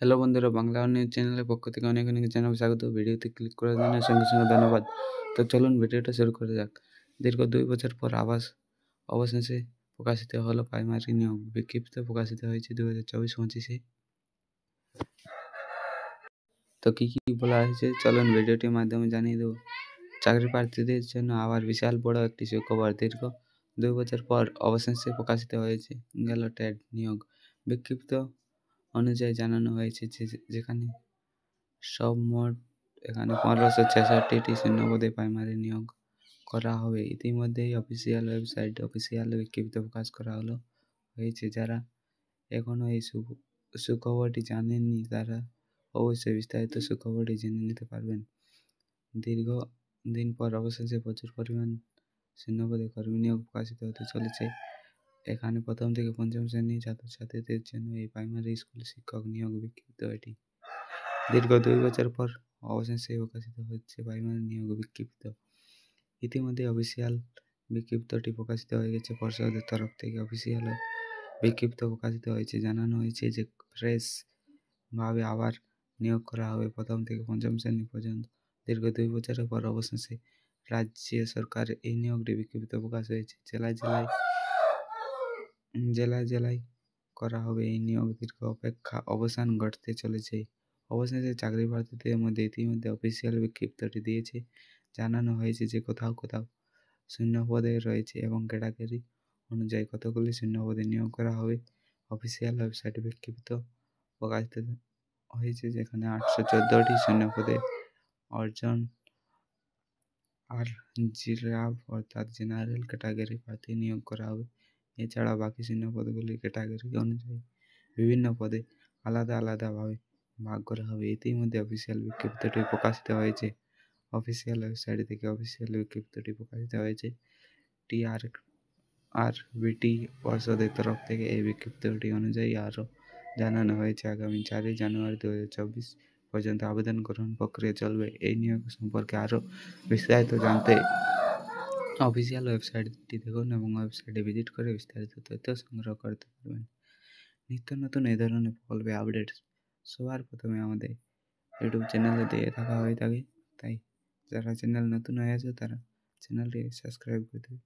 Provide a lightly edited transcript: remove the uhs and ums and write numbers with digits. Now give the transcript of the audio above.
Hello বন্ধুরা, Bangla news চ্যানেলের পক্ষ থেকে অনেক অনেক জানাই স্বাগত। ভিডিওতে ক্লিক করার জন্য সঙ্গে সঙ্গে ধন্যবাদ। তো চলুন ভিডিওটা শুরু করা যাক। দীর্ঘ 2 বছর পর অবশেষে প্রকাশিত হলো প্রাইমারি নিয়োগ বিজ্ঞপ্তি প্রকাশিত হয়েছে 2024-25-এ। তো কী বলা হয়েছে চলুন ভিডিওটির মাধ্যমে জানিয়ে দেবো। চাকরি প্রার্থীদের জন্য আবার বিশাল বড় একটি সুখবর। দীর্ঘ 2 বছর পর অবশেষে প্রকাশিত হয়েছে গেল টেট নিয়োগ বিজ্ঞপ্তি অনুযায়ী জানানো হয়েছে যেখানে মোট এখানে 1566টি শূন্যপদে প্রাইমারি নিয়োগ করা হবে। ইতিমধ্যেই অফিসিয়াল ওয়েবসাইটে অফিসিয়াল বিজ্ঞপ্তি প্রকাশ করা হয়েছে। যারা এখনও এই সুখবরটি জানেননি তারা অবশ্যই বিস্তারিত সুখবরটি জেনে নিতে পারবেন। দীর্ঘ দিন পর অবশেষে প্রচুর পরিমাণ শূন্যপদে কর্মী নিয়োগ প্রকাশিত হতে চলেছে। এখানে প্রথম থেকে পঞ্চম শ্রেণীর ছাত্রছাত্রীদের জন্য এই প্রাইমারি স্কুল শিক্ষক নিয়োগ বিজ্ঞপ্তি এটি দীর্ঘ 2 বছর পর অবশেষে প্রকাশিত হচ্ছে প্রাইমারি নিয়োগ বিজ্ঞপ্তি। ইতিমধ্যে অফিসিয়াল বিজ্ঞপ্তিটি প্রকাশিত হয়ে গেছে। পর্ষদের তরফ থেকে অফিসিয়াল বিজ্ঞপ্তি প্রকাশিত হয়েছে। জানানো হয়েছে যে ফ্রেশভাবে আবার নিয়োগ করা হবে প্রথম থেকে পঞ্চম শ্রেণী পর্যন্ত। দীর্ঘ 2 বছরের পর অবশেষে রাজ্য সরকার এই নিয়োগটি বিজ্ঞপ্তি প্রকাশ হয়েছে। জেলায় করা হবে এই নিয়োগ। দীর্ঘ অপেক্ষা অবসান ঘটতে চলেছে। অবশেষে চাকরি প্রার্থীদের মধ্যে ইতিমধ্যে অফিসিয়াল বিজ্ঞপ্তিটি দিয়েছে। জানানো হয়েছে যে কোথাও শূন্য পদে রয়েছে এবং ক্যাটাগরি অনুযায়ী কতগুলি শূন্য পদে নিয়োগ করা হবে। অফিসিয়াল ওয়েবসাইটে বিজ্ঞপ্তি প্রকাশিত হয়েছে যেখানে 814টি শূন্য পদে অর্জন আর জিরাফ অর্থাৎ জেনারেল ক্যাটাগরি প্রার্থী নিয়োগ করা হবে। এছাড়া বাকি শূন্য পদগুলি ক্যাটাগরি অনুযায়ী বিভিন্ন পদে আলাদাভাবে ভাগ করা হবে। ইতিমধ্যে অফিসিয়াল বিজ্ঞপ্তিটি প্রকাশিত হয়েছে। অফিসিয়াল ওয়েবসাইট থেকে অফিসিয়াল বিজ্ঞপ্তিটি প্রকাশিত হয়েছে। টিআরবিটি পর্ষদের তরফ থেকে এই বিজ্ঞপ্তিটি অনুযায়ী আরও জানানো হয়েছে আগামী 4 জানুয়ারি 2024 পর্যন্ত আবেদন গ্রহণ প্রক্রিয়া চলবে। এই নিয়োগ সম্পর্কে আরও বিস্তারিত জানতে অফিসিয়াল ওয়েবসাইটটি দেখুন এবং ওয়েবসাইটে ভিজিট করে বিস্তারিত তথ্য সংগ্রহ করতে পারবেন। নিত্য নতুন এই ধরনের প্রকল্পে আপডেট সবার প্রথমে আমাদের ইউটিউব চ্যানেলে দিয়ে থাকা হয়ে থাকে। তাই যারা চ্যানেল নতুন হয়ে আছে তারা চ্যানেলটি সাবস্ক্রাইব করে দেবে।